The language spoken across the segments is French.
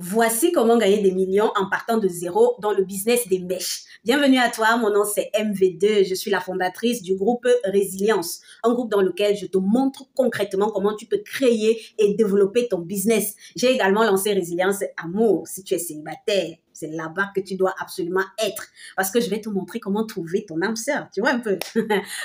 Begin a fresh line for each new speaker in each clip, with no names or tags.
Voici comment gagner des millions en partant de zéro dans le business des mèches. Bienvenue à toi, mon nom c'est MV2, je suis la fondatrice du groupe Résilience, un groupe dans lequel je te montre concrètement comment tu peux créer et développer ton business. J'ai également lancé Résilience Amour. Si tu es célibataire, c'est là-bas que tu dois absolument être parce que je vais te montrer comment trouver ton âme sœur, tu vois un peu.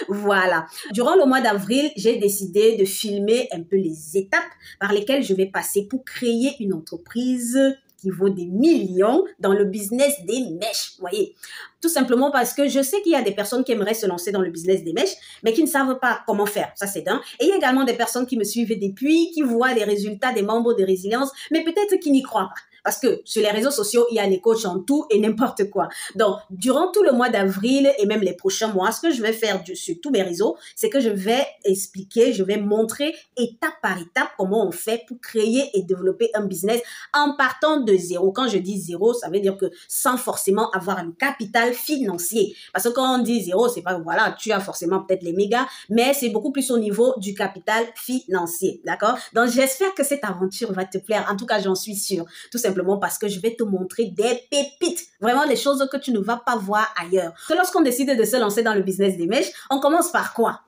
Voilà. Durant le mois d'avril, j'ai décidé de filmer un peu les étapes par lesquelles je vais passer pour créer une entreprise qui vaut des millions dans le business des mèches, vous voyez. Tout simplement parce que je sais qu'il y a des personnes qui aimeraient se lancer dans le business des mèches, mais qui ne savent pas comment faire. Ça, c'est d'un. Et il y a également des personnes qui me suivent depuis, qui voient les résultats des membres de Résilience, mais peut-être qui n'y croient pas. Parce que sur les réseaux sociaux, il y a les coachs en tout et n'importe quoi. Donc, durant tout le mois d'avril et même les prochains mois, ce que je vais faire sur tous mes réseaux, c'est que je vais expliquer, je vais montrer étape par étape comment on fait pour créer et développer un business en partant de zéro. Quand je dis zéro, ça veut dire que sans forcément avoir un capital financier. Parce que quand on dit zéro, c'est pas, voilà, tu as forcément peut-être les mégas, mais c'est beaucoup plus au niveau du capital financier. D'accord? Donc, j'espère que cette aventure va te plaire. En tout cas, j'en suis sûre. Tout simplement parce que je vais te montrer des pépites, vraiment des choses que tu ne vas pas voir ailleurs. Que lorsqu'on décide de se lancer dans le business des mèches, on commence par quoi?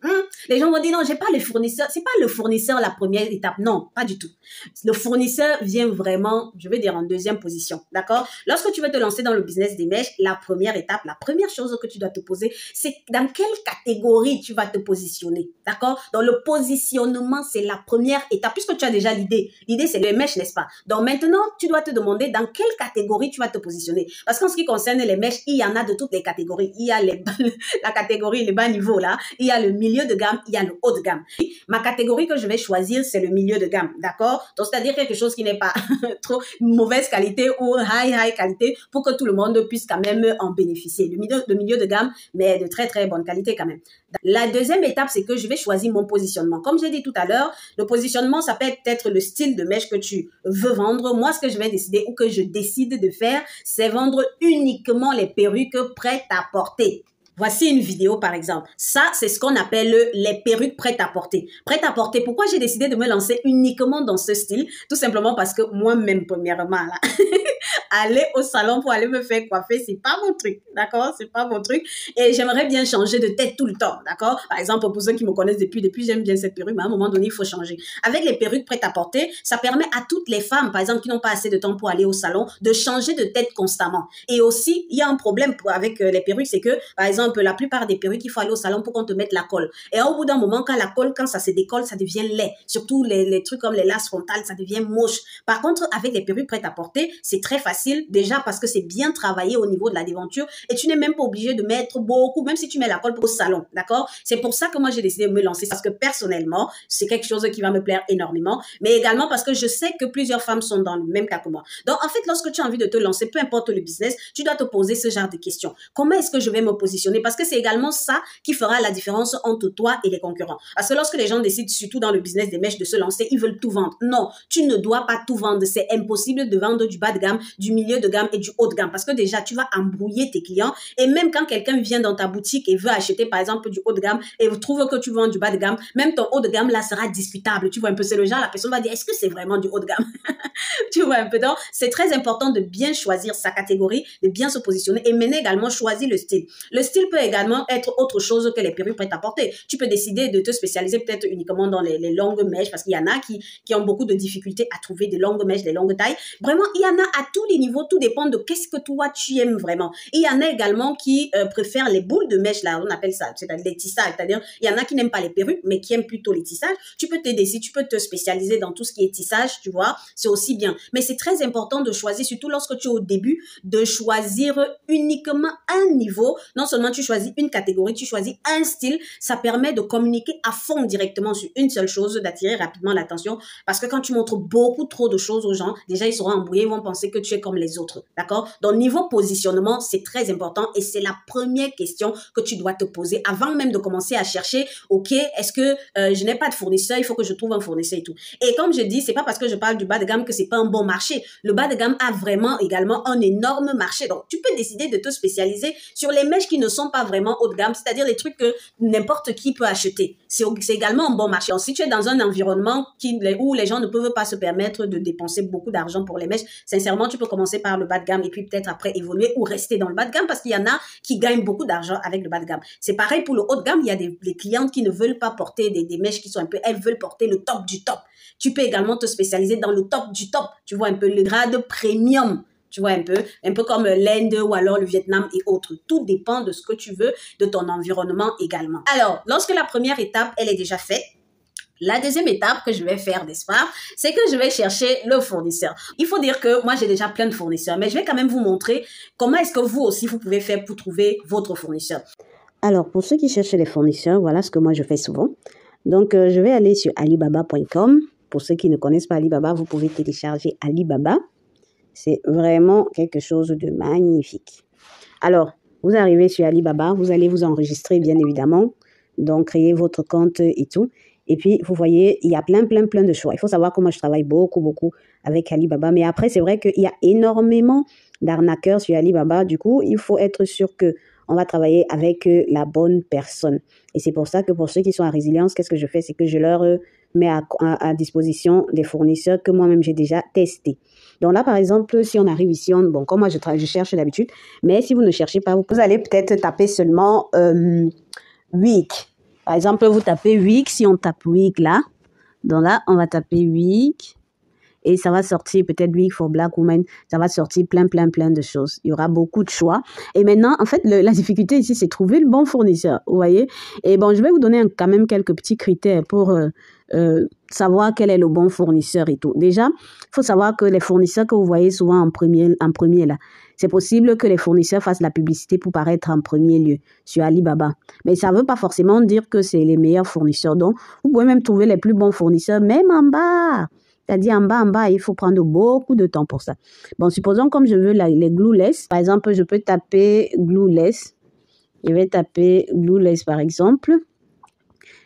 Les gens vont dire non, j'ai pas le fournisseur. C'est pas le fournisseur la première étape, non, pas du tout. Le fournisseur vient vraiment, je vais dire en deuxième position, d'accord? Lorsque tu veux te lancer dans le business des mèches, la première étape, la première chose que tu dois te poser, c'est dans quelle catégorie tu vas te positionner, d'accord? Donc le positionnement, c'est la première étape, puisque tu as déjà l'idée. L'idée, c'est les mèches, n'est-ce pas? Donc maintenant, tu dois te demander dans quelle catégorie tu vas te positionner. Parce qu'en ce qui concerne les mèches, il y en a de toutes les catégories. Il y a la catégorie, les bas niveaux là. Il y a le milieu de gamme, il y a le haut de gamme. Ma catégorie que je vais choisir, c'est le milieu de gamme. D'accord? Donc, c'est-à-dire quelque chose qui n'est pas trop mauvaise qualité ou high qualité pour que tout le monde puisse quand même en bénéficier. Le milieu de gamme, mais de très, très bonne qualité quand même. La deuxième étape, c'est que je vais choisir mon positionnement. Comme j'ai dit tout à l'heure, le positionnement, ça peut être le style de mèche que tu veux vendre. Moi, ce que je vais décider ou que je décide de faire, c'est vendre uniquement les perruques prêtes à porter. Voici une vidéo, par exemple. Ça, c'est ce qu'on appelle les perruques prêtes à porter. Prêtes à porter. Pourquoi j'ai décidé de me lancer uniquement dans ce style? Tout simplement parce que moi-même, premièrement, là, aller au salon pour aller me faire coiffer, c'est pas mon truc, d'accord? C'est pas mon truc. Et j'aimerais bien changer de tête tout le temps, d'accord? Par exemple, pour ceux qui me connaissent depuis, j'aime bien cette perruque, mais à un moment donné, il faut changer. Avec les perruques prêtes à porter, ça permet à toutes les femmes, par exemple, qui n'ont pas assez de temps pour aller au salon, de changer de tête constamment. Et aussi, il y a un problème avec les perruques, c'est que, par exemple, la plupart des perruques, il faut aller au salon pour qu'on te mette la colle. Et au bout d'un moment, quand la colle, quand ça se décolle, ça devient laid. Surtout les trucs comme les lasses frontales, ça devient moche. Par contre, avec les perruques prêtes à porter, c'est très facile, déjà parce que c'est bien travaillé au niveau de la déventure et tu n'es même pas obligé de mettre beaucoup, même si tu mets la colle au salon, d'accord? C'est pour ça que moi, j'ai décidé de me lancer parce que personnellement, c'est quelque chose qui va me plaire énormément, mais également parce que je sais que plusieurs femmes sont dans le même cas que moi. Donc, en fait, lorsque tu as envie de te lancer, peu importe le business, tu dois te poser ce genre de questions. Comment est-ce que je vais me positionner? Parce que c'est également ça qui fera la différence entre toi et les concurrents. Parce que lorsque les gens décident, surtout dans le business des mèches, de se lancer, ils veulent tout vendre. Non, tu ne dois pas tout vendre. C'est impossible de vendre du bas de gamme, du milieu de gamme et du haut de gamme. Parce que déjà, tu vas embrouiller tes clients. Et même quand quelqu'un vient dans ta boutique et veut acheter, par exemple, du haut de gamme et trouve que tu vends du bas de gamme, même ton haut de gamme, là, sera discutable. Tu vois un peu, c'est le genre, la personne va dire, est-ce que c'est vraiment du haut de gamme? Tu vois un peu. Donc, c'est très important de bien choisir sa catégorie, de bien se positionner et maintenant également choisir le style. Le style peut également être autre chose que les perruques prêtes à porter. Tu peux décider de te spécialiser peut-être uniquement dans les longues mèches parce qu'il y en a qui ont beaucoup de difficultés à trouver des longues mèches, des longues tailles. Vraiment, il y en a à tous les niveaux. Tout dépend de qu'est-ce que toi, tu aimes vraiment. Et il y en a également qui préfèrent les boules de mèche, là, on appelle ça, c'est-à-dire les tissages. C'est-à-dire, il y en a qui n'aiment pas les perruques, mais qui aiment plutôt les tissages. Tu peux t'aider, si tu peux te spécialiser dans tout ce qui est tissage, tu vois, c'est aussi bien. Mais c'est très important de choisir, surtout lorsque tu es au début, de choisir uniquement un niveau. Non seulement tu choisis une catégorie, tu choisis un style. Ça permet de communiquer à fond directement sur une seule chose, d'attirer rapidement l'attention. Parce que quand tu montres beaucoup trop de choses aux gens, déjà, ils seront embrouillés, ils vont penser que tu es comme les autres, d'accord? Donc, niveau positionnement, c'est très important et c'est la première question que tu dois te poser avant même de commencer à chercher, ok, est-ce que je n'ai pas de fournisseur, il faut que je trouve un fournisseur et tout. Et comme je dis, c'est pas parce que je parle du bas de gamme que c'est pas un bon marché. Le bas de gamme a vraiment également un énorme marché. Donc, tu peux décider de te spécialiser sur les mèches qui ne sont pas vraiment haut de gamme, c'est-à-dire les trucs que n'importe qui peut acheter. C'est également un bon marché. Donc, si tu es dans un environnement où les gens ne peuvent pas se permettre de dépenser beaucoup d'argent pour les mèches, sincèrement, tu peux commencer par le bas de gamme et puis peut-être après évoluer ou rester dans le bas de gamme parce qu'il y en a qui gagnent beaucoup d'argent avec le bas de gamme. C'est pareil pour le haut de gamme. Il y a des clientes qui ne veulent pas porter des mèches qui sont un peu, elles veulent porter le top du top. Tu peux également te spécialiser dans le top du top. Tu vois un peu le grade premium. Tu vois un peu comme l'Inde ou alors le Vietnam et autres. Tout dépend de ce que tu veux, de ton environnement également. Alors, lorsque la première étape, elle est déjà faite, la deuxième étape que je vais faire, n'est-ce pas, c'est que je vais chercher le fournisseur. Il faut dire que moi, j'ai déjà plein de fournisseurs, mais je vais quand même vous montrer comment est-ce que vous aussi, vous pouvez faire pour trouver votre fournisseur.
Alors, pour ceux qui cherchent les fournisseurs, voilà ce que moi, je fais souvent. Donc, je vais aller sur alibaba.com. Pour ceux qui ne connaissent pas Alibaba, vous pouvez télécharger Alibaba. C'est vraiment quelque chose de magnifique. Alors, vous arrivez sur Alibaba, vous allez vous enregistrer, bien évidemment. Donc, créer votre compte et tout. Et puis, vous voyez, il y a plein de choix. Il faut savoir que moi, je travaille beaucoup avec Alibaba. Mais après, c'est vrai qu'il y a énormément d'arnaqueurs sur Alibaba. Du coup, il faut être sûr qu'on va travailler avec la bonne personne. Et c'est pour ça que pour ceux qui sont à Résilience, qu'est-ce que je fais? C'est que je leur mets à disposition des fournisseurs que moi-même, j'ai déjà testés. Donc là, par exemple, si on arrive ici, bon, comme moi, je cherche d'habitude. Mais si vous ne cherchez pas, vous allez peut-être taper seulement Wig. Par exemple, vous tapez Wig, si on tape Wig là, donc là, on va taper Wig et ça va sortir peut-être Wig for Black Women, ça va sortir plein de choses. Il y aura beaucoup de choix. Et maintenant, en fait, la difficulté ici, c'est trouver le bon fournisseur, vous voyez. Et bon, je vais vous donner quand même quelques petits critères pour savoir quel est le bon fournisseur et tout. Déjà, il faut savoir que les fournisseurs que vous voyez souvent en premier là, c'est possible que les fournisseurs fassent la publicité pour paraître en premier lieu sur Alibaba. Mais ça ne veut pas forcément dire que c'est les meilleurs fournisseurs. Donc, vous pouvez même trouver les plus bons fournisseurs, même en bas. C'est-à-dire en bas, il faut prendre beaucoup de temps pour ça. Bon, supposons comme je veux les glueless. Par exemple, je peux taper glueless. Je vais taper glueless par exemple.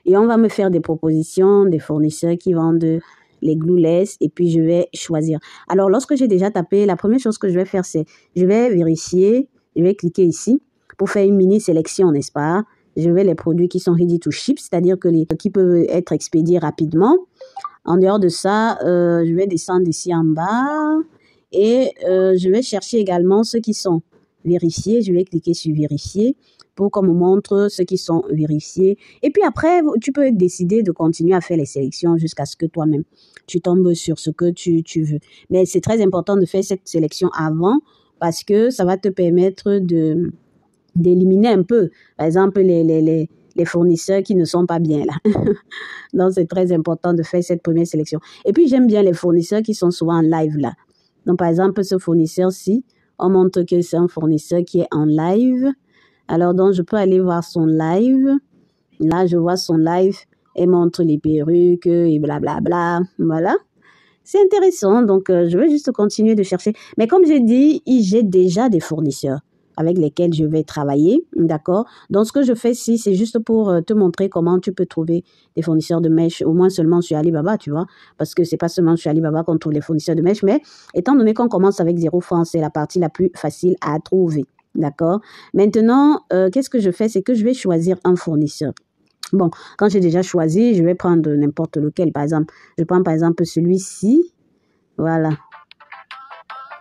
Et on va me faire des propositions, des fournisseurs qui vendent les glueless et puis je vais choisir. Alors, lorsque j'ai déjà tapé, la première chose que je vais faire, c'est je vais vérifier, je vais cliquer ici pour faire une mini sélection, n'est-ce pas? Je vais les produits qui sont ready to ship, c'est-à-dire qui peuvent être expédiés rapidement. En dehors de ça, je vais descendre ici en bas et je vais chercher également ceux qui sont vérifiés. Je vais cliquer sur vérifier pour qu'on me montre ceux qui sont vérifiés. Et puis après, tu peux décider de continuer à faire les sélections jusqu'à ce que toi-même, tu tombes sur ce que tu veux. Mais c'est très important de faire cette sélection avant parce que ça va te permettre d'éliminer un peu, par exemple, les fournisseurs qui ne sont pas bien là. Donc, c'est très important de faire cette première sélection. Et puis, j'aime bien les fournisseurs qui sont souvent en live là. Donc, par exemple, ce fournisseur-ci, on montre que c'est un fournisseur qui est en live. Alors, donc, je peux aller voir son live. Là, je vois son live et montre les perruques et blablabla. Voilà. C'est intéressant. Donc, je vais juste continuer de chercher. Mais comme j'ai dit, j'ai déjà des fournisseurs avec lesquels je vais travailler, d'accord? Donc, ce que je fais ici, c'est juste pour te montrer comment tu peux trouver des fournisseurs de mèches, au moins seulement sur Alibaba, tu vois, parce que c'est pas seulement sur Alibaba qu'on trouve les fournisseurs de mèches, mais étant donné qu'on commence avec 0 francs, c'est la partie la plus facile à trouver, d'accord? Maintenant, qu'est-ce que je fais? C'est que je vais choisir un fournisseur. Bon, quand j'ai déjà choisi, je vais prendre n'importe lequel. Par exemple, je prends par exemple celui-ci, voilà.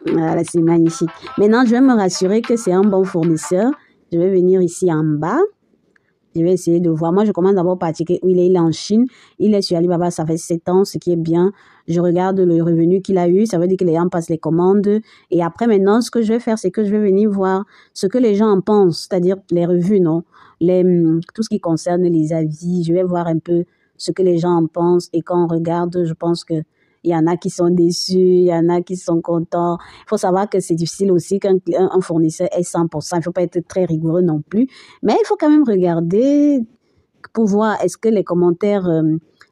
Voilà, c'est magnifique. Maintenant, je vais me rassurer que c'est un bon fournisseur. Je vais venir ici en bas. Je vais essayer de voir. Moi, je commence d'abord par checker où il est en Chine. Il est sur Alibaba, ça fait 7 ans, ce qui est bien. Je regarde le revenu qu'il a eu. Ça veut dire que les gens passent les commandes. Et après, maintenant, ce que je vais faire, c'est que je vais venir voir ce que les gens en pensent, c'est-à-dire les revues, non? Tout ce qui concerne les avis. Je vais voir un peu ce que les gens en pensent. Et quand on regarde, je pense que il y en a qui sont déçus, il y en a qui sont contents. Il faut savoir que c'est difficile aussi qu'un fournisseur ait 100%. Il ne faut pas être très rigoureux non plus. Mais il faut quand même regarder pour voir est-ce que les commentaires,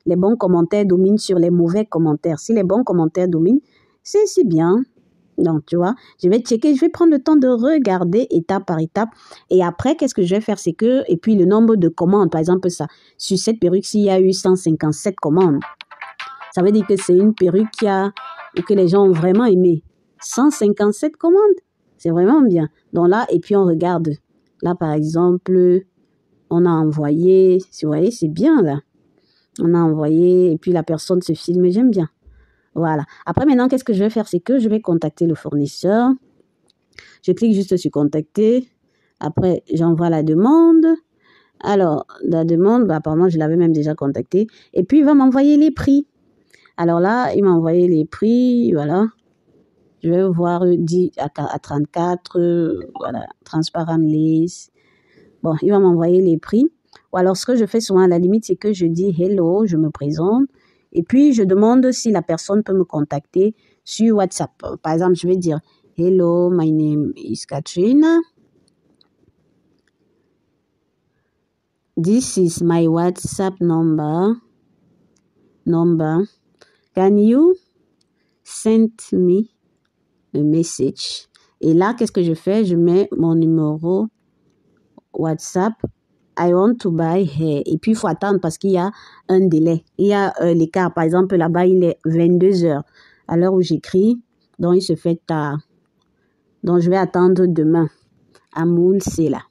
les bons commentaires dominent sur les mauvais commentaires. Si les bons commentaires dominent, c'est bien. Donc, tu vois, je vais checker, je vais prendre le temps de regarder étape par étape. Et après, qu'est-ce que je vais faire, c'est que, et puis le nombre de commandes, par exemple, ça, sur cette perruque, s'il y a eu 157 commandes, ça veut dire que c'est une perruque que les gens ont vraiment aimé. 157 commandes, c'est vraiment bien. Donc là, et puis on regarde. Là, par exemple, on a envoyé, vous voyez, c'est bien là. On a envoyé, et puis la personne se filme, j'aime bien. Voilà. Après, maintenant, qu'est-ce que je vais faire? C'est que je vais contacter le fournisseur. Je clique juste sur contacter. Après, j'envoie la demande. Alors, la demande, apparemment, je l'avais même déjà contacté. Et puis, il va m'envoyer les prix. Alors là, il m'a envoyé les prix. Voilà. Je vais voir 10 à 34. Voilà. Transparent list. Bon, il va m'envoyer les prix. Ou alors, ce que je fais souvent à la limite, c'est que je dis hello, je me présente. Et puis, je demande si la personne peut me contacter sur WhatsApp. Par exemple, je vais dire, hello, my name is Katrina. This is my WhatsApp number. Can you send me a message? Et là, qu'est-ce que je fais? Je mets mon numéro WhatsApp. I want to buy hair. Et puis, il faut attendre parce qu'il y a un délai. Il y a l'écart. Par exemple, là-bas, il est 22 heures. À l'heure où j'écris, donc il se fait tard. Donc, je vais attendre demain. Amoul, c'est là.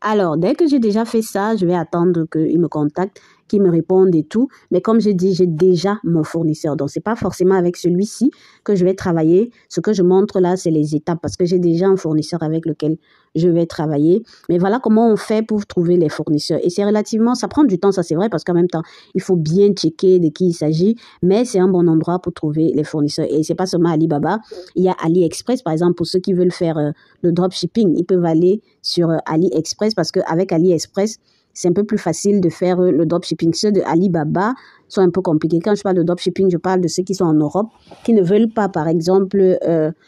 Alors, dès que j'ai déjà fait ça, je vais attendre qu'il me contacte, qu'il me réponde et tout. Mais comme j'ai dit, j'ai déjà mon fournisseur. Donc, c'est pas forcément avec celui-ci que je vais travailler. Ce que je montre là, c'est les étapes parce que j'ai déjà un fournisseur avec lequel je vais travailler. Mais voilà comment on fait pour trouver les fournisseurs. Et c'est relativement, ça prend du temps, ça c'est vrai, parce qu'en même temps, il faut bien checker de qui il s'agit. Mais c'est un bon endroit pour trouver les fournisseurs. Et c'est pas seulement Alibaba. Il y a AliExpress, par exemple, pour ceux qui veulent faire le dropshipping. Ils peuvent aller sur AliExpress parce qu'avec AliExpress, c'est un peu plus facile de faire le dropshipping. Ceux de Alibaba sont un peu compliqués. Quand je parle de dropshipping, je parle de ceux qui sont en Europe, qui ne veulent pas, par exemple,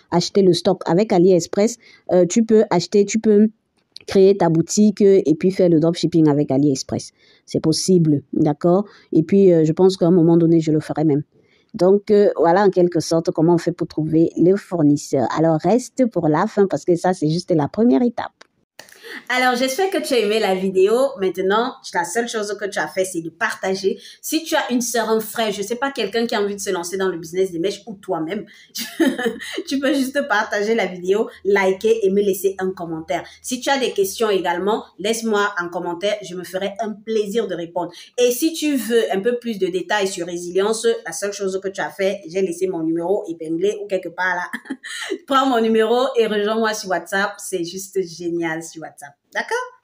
acheter le stock. Avec AliExpress, tu peux créer ta boutique et puis faire le dropshipping avec AliExpress. C'est possible, d'accord? Et puis, je pense qu'à un moment donné, je le ferai même. Donc, voilà en quelque sorte comment on fait pour trouver les fournisseurs. Alors, reste pour la fin parce que ça, c'est juste la première étape.
Alors, j'espère que tu as aimé la vidéo. Maintenant, la seule chose que tu as fait, c'est de partager. Si tu as une sœur, un frère, je sais pas, quelqu'un qui a envie de se lancer dans le business des mèches ou toi-même, tu peux juste partager la vidéo, liker et me laisser un commentaire. Si tu as des questions également, laisse-moi un commentaire. Je me ferai un plaisir de répondre. Et si tu veux un peu plus de détails sur résilience, la seule chose que tu as fait, j'ai laissé mon numéro épinglé ou quelque part là. Prends mon numéro et rejoins-moi sur WhatsApp. C'est juste génial sur WhatsApp. D'accord?